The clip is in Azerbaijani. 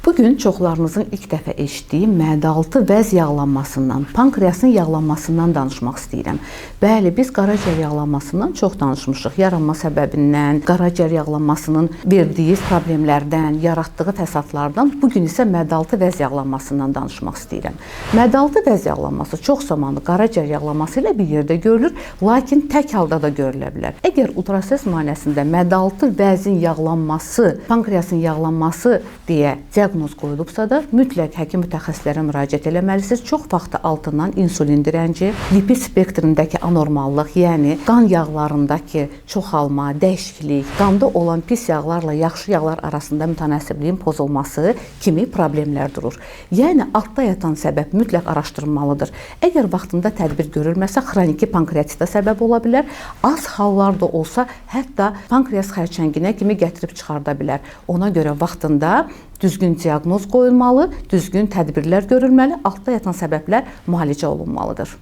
Bugün çoxlarınızın ilk dəfə eşitdiyi mədə-altı vəz yağlanmasından, pankreasın yağlanmasından danışmaq istəyirəm. Bəli, biz qaraciyər yağlanmasından çox danışmışıq. Yaranma səbəbindən, qaraciyər yağlanmasının verdiyi problemlərdən, yaratdığı fəsadlardan. Bugün isə mədə-altı vəz yağlanmasından danışmaq istəyirəm. Mədə-altı vəz yağlanması çox zamanlı qaraciyər yağlanması ilə bir yerdə görülür, lakin tək halda da görülə bilər. Əgər ultrases müayinəsində mədə-altı vəzin yağlanması, pankreasın yağlanması deyə diaqnoz qoyulubsa da, mütləq həkim mütəxəssislərə müraciət eləməlisiniz. Çox vaxt altından insulin direnci, lipid spektrindəki anormallıq, yəni qan yağlarındakı çoxalma, dəyişiklik, qanda olan pis yağlarla yaxşı yağlar arasında mütənasibliyin pozulması kimi problemlər durur. Yəni altda yatan səbəb mütləq araşdırılmalıdır. Əgər vaxtında tədbir görülməsə, xroniki pankreatitə səbəb ola bilər. Az hallarda olsa, hətta pankreas xərçənginə kimi gətirib çıxarda bilər. Ona görə vaxtında düzgün diaqnoz qoyulmalı, düzgün tədbirlər görülməli, altda yatan səbəblər müalicə olunmalıdır.